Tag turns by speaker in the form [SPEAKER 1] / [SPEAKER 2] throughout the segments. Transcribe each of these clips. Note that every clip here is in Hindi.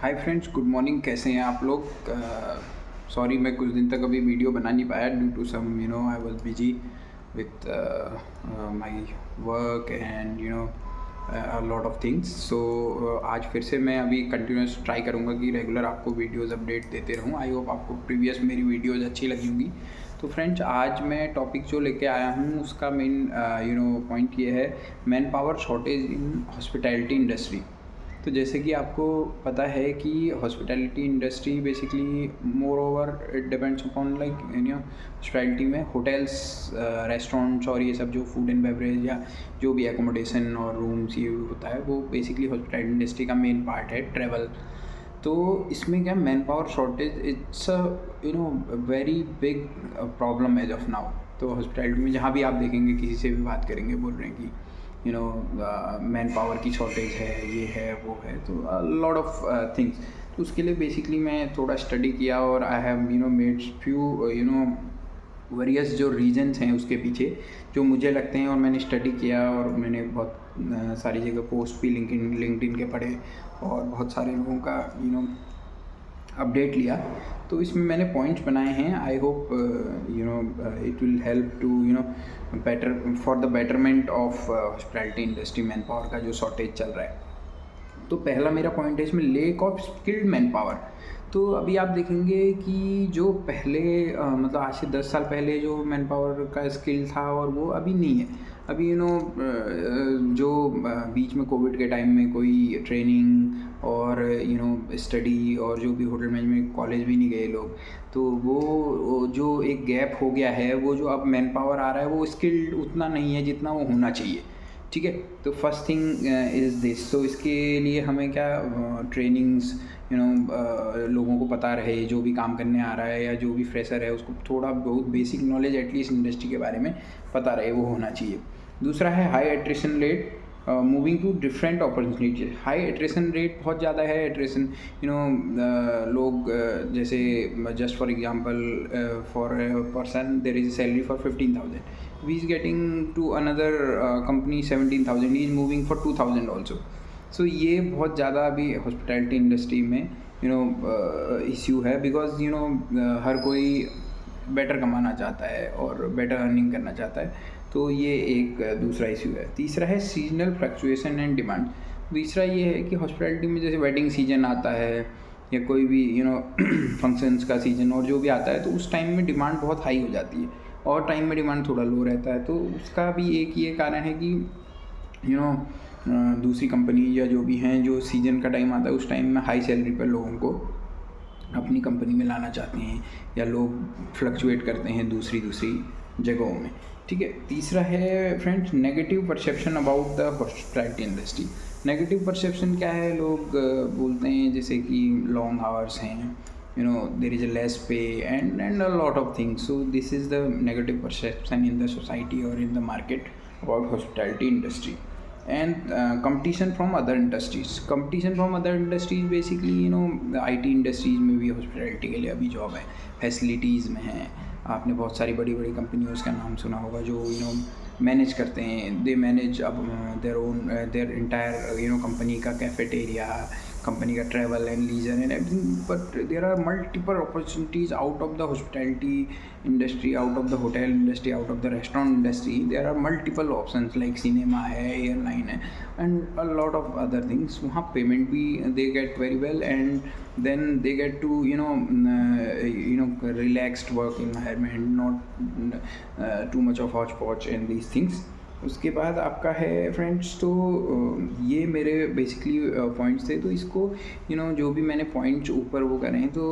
[SPEAKER 1] Hi friends, good morning. कैसे हैं आप लोग? सॉरी मैं कुछ दिन तक अभी वीडियो बना नहीं पाया due to some I was busy with my work and a lot of things. So आज फिर से मैं अभी कंटिन्यूस ट्राई करूँगा कि रेगुलर आपको वीडियोस अपडेट देते रहूँ। आई होप आपको प्रीवियस मेरी वीडियोस अच्छी लगी होंगी। तो फ्रेंड्स, आज मैं टॉपिक जो लेके आया हूँ उसका मेन पॉइंट ये है, man power shortage in hospitality industry. तो जैसे कि आपको पता है कि hospitality industry basically more over it depends upon like hospitality में होटल्स, रेस्टोरेंट्स और ये सब जो फूड एंड बेवरेज या जो भी एकोमोडेशन और रूम्स ये होता है वो बेसिकली हॉस्पिटैलिटी इंडस्ट्री का मेन पार्ट है, ट्रैवल। तो इसमें क्या man power shortage it's very big problem as of now. तो हॉस्पिटैलिटी में जहाँ भी आप देखेंगे, किसी से भी बात करेंगे, बोल रहे हैं कि मैन पावर की शॉर्टेज है, ये है वो है, तो लॉट ऑफ थिंग्स। तो उसके लिए बेसिकली मैं थोड़ा स्टडी किया और I have made few various जो रीजन्स हैं उसके पीछे जो मुझे लगते हैं, और मैंने स्टडी किया और मैंने बहुत सारी जगह पोस्ट भी लिंक्डइन के पढ़े और बहुत सारे लोगों का अपडेट लिया। तो इसमें मैंने पॉइंट्स बनाए हैं। I hope it will help to better for the betterment of hospitality industry man power का जो शॉर्टेज चल रहा है। तो पहला मेरा पॉइंट है इसमें, lake of skilled man power. तो अभी आप देखेंगे कि जो पहले मतलब आज से 10 साल पहले जो मैन पावर का स्किल था और वो अभी नहीं है। अभी जो बीच में कोविड के टाइम में कोई ट्रेनिंग और स्टडी और जो भी होटल मैनेजमेंट कॉलेज भी नहीं गए लोग, तो वो जो एक गैप हो गया है, वो जो अब मैन पावर आ रहा है वो स्किल्ड उतना नहीं है जितना वो होना चाहिए। ठीक है, तो फर्स्ट थिंग इज़ दिस। तो इसके लिए हमें क्या ट्रेनिंग्स लोगों को पता रहे, जो भी काम करने आ रहा है या जो भी फ्रेशर है उसको थोड़ा बहुत बेसिक नॉलेज एटलीस्ट इंडस्ट्री के बारे में पता रहे, वो होना चाहिए। दूसरा है high attrition rate moving to different opportunities. High attrition rate बहुत ज़्यादा है। एट्रिशन लोग जैसे just for example for person there is a salary for 15,000, he is getting to another company 17,000, he is moving for 2,000 also। सो ये बहुत ज़्यादा अभी हॉस्पिटैलिटी इंडस्ट्री में इश्यू है, बिकॉज हर कोई बेटर कमाना चाहता है और बेटर अर्निंग करना चाहता है। तो ये एक दूसरा इश्यू है। तीसरा है सीजनल फ्लक्चुएशन एंड डिमांड। तीसरा ये है कि हॉस्पिटैलिटी में जैसे वेडिंग सीजन आता है या कोई भी फंक्शंस का सीजन और जो भी आता है, तो उस टाइम में डिमांड बहुत हाई हो जाती है और टाइम में डिमांड थोड़ा लो रहता है। तो उसका भी एक ये कारण है कि दूसरी कंपनी या जो भी हैं, जो सीजन का टाइम आता है उस टाइम में हाई सैलरी पर लोगों को अपनी कंपनी में लाना चाहते हैं या लोग फ्लक्चुएट करते हैं दूसरी जगहों में। ठीक है। तीसरा है friends, negative perception about the hospitality industry. Negative perception क्या है? लोग बोलते हैं जैसे कि लॉन्ग आवर्स हैं, there is a less pay and a lot of things. So this is the negative perception in the society or in the market about hospitality industry. And competition from other industries basically IT industries में भी hospitality के लिए अभी जॉब है, फैसिलिटीज़ में हैं। आपने बहुत सारी बड़ी बड़ी कंपनियों का नाम सुना होगा जो मैनेज करते हैं, दे मैनेज अब देयर इंटायर कंपनी का कैफेटेरिया, कंपनी का travel and leisure and everything. But there are multiple opportunities out of the hospitality industry, out of the hotel industry, out of the restaurant industry. There are multiple options like cinema है, एयरलाइन है and a lot of other things. वहाँ पेमेंट भी they get very well and then they get to relaxed work environment, not too much of hodgepodge and these things। उसके बाद आपका है फ्रेंड्स, तो ये मेरे बेसिकली पॉइंट्स थे। तो इसको जो भी मैंने पॉइंट्स ऊपर वो करें, तो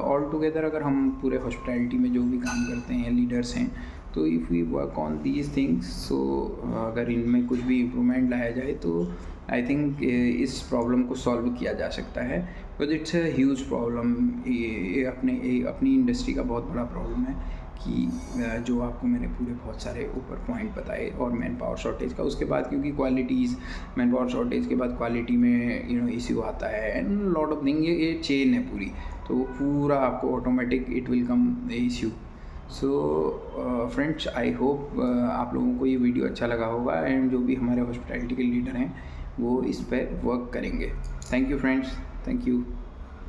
[SPEAKER 1] ऑल टुगेदर अगर हम पूरे हॉस्पिटैलिटी में जो भी काम करते हैं, लीडर्स हैं, तो if we work on these things, so अगर इनमें कुछ भी इम्प्रूवमेंट लाया जाए तो आई थिंक इस प्रॉब्लम को सॉल्व किया जा सकता है। Because it's a huge problem. ये अपनी इंडस्ट्री का बहुत बड़ा प्रॉब्लम है कि जो आपको मैंने पूरे बहुत सारे ऊपर पॉइंट बताए। और मैन पावर शॉर्टेज का उसके बाद, क्योंकि क्वालिटीज़, मैन पावर शॉर्टेज के बाद क्वालिटी में इश्यू आता है एंड लॉट ऑफ थिंग। ये चेन है पूरी, तो वो पूरा आपको automatic it will come issue. So friends, I hope आप लोगों को ये वीडियो अच्छा लगा होगा एंड जो भी हमारे हॉस्पिटैलिटी के लीडर हैं वो इस पर वर्क करेंगे। Thank you friends. Thank you.